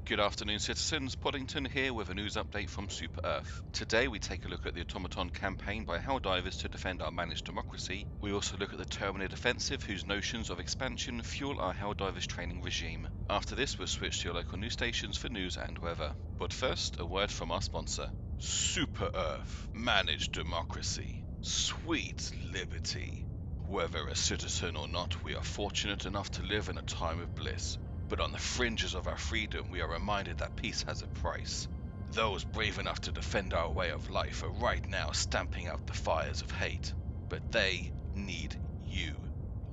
Good afternoon, citizens. Poddington here with a news update from Super Earth. Today we take a look at the Automaton campaign by Helldivers to defend our managed democracy. We also look at the Terminid offensive, whose notions of expansion fuel our Helldivers training regime. After this, we'll switch to your local news stations for news and weather. But first, a word from our sponsor. Super Earth, managed democracy, sweet liberty. Whether a citizen or not, we are fortunate enough to live in a time of bliss. But on the fringes of our freedom, we are reminded that peace has a price. Those brave enough to defend our way of life are right now stamping out the fires of hate. But they need you.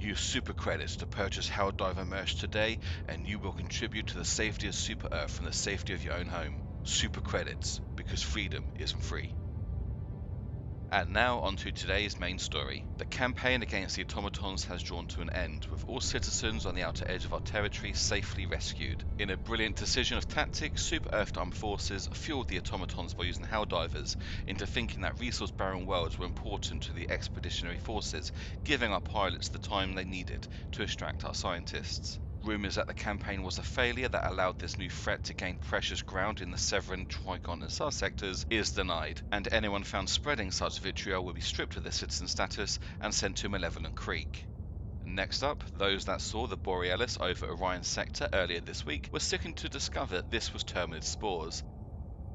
Use Super Credits to purchase Helldiver merch today, and you will contribute to the safety of Super Earth from the safety of your own home. Super Credits, because freedom isn't free. And now onto today's main story. The campaign against the automatons has drawn to an end, with all citizens on the outer edge of our territory safely rescued. In a brilliant decision of tactics, Super Earth Armed Forces fueled the automatons by using Helldivers into thinking that resource-barren worlds were important to the expeditionary forces, giving our pilots the time they needed to extract our scientists. Rumours that the campaign was a failure that allowed this new threat to gain precious ground in the Severin, Tricon and SAR sectors is denied, and anyone found spreading such vitriol will be stripped of their citizen status and sent to Malevolent Creek. Next up, those that saw the Borealis over Orion sector earlier this week were sickened to discover this was Terminid Spores.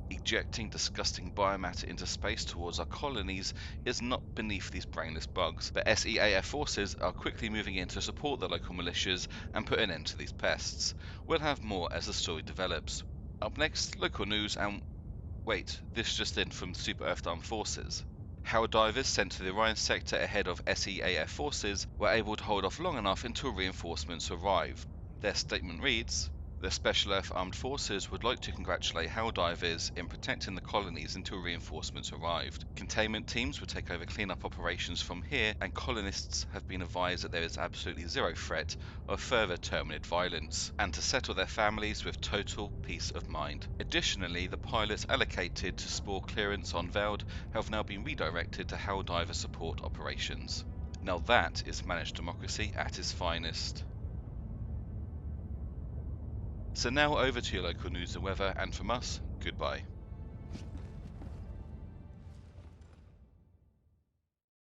Ejecting disgusting biomatter into space towards our colonies is not beneath these brainless bugs, but SEAF forces are quickly moving in to support the local militias and put an end to these pests. We'll have more as the story develops. Up next, local news and... wait, this just in from Super Earth Armed Forces. Helldivers sent to the Orion sector ahead of SEAF forces were able to hold off long enough until reinforcements arrived. Their statement reads, "The Special Earth Armed Forces would like to congratulate Helldivers in protecting the colonies until reinforcements arrived. Containment teams will take over cleanup operations from here, and colonists have been advised that there is absolutely zero threat of further Terminid violence, and to settle their families with total peace of mind. Additionally, the pilots allocated to Spore clearance on Veld have now been redirected to Helldiver support operations." Now that is managed democracy at its finest. So now over to your local news and weather, and from us, goodbye.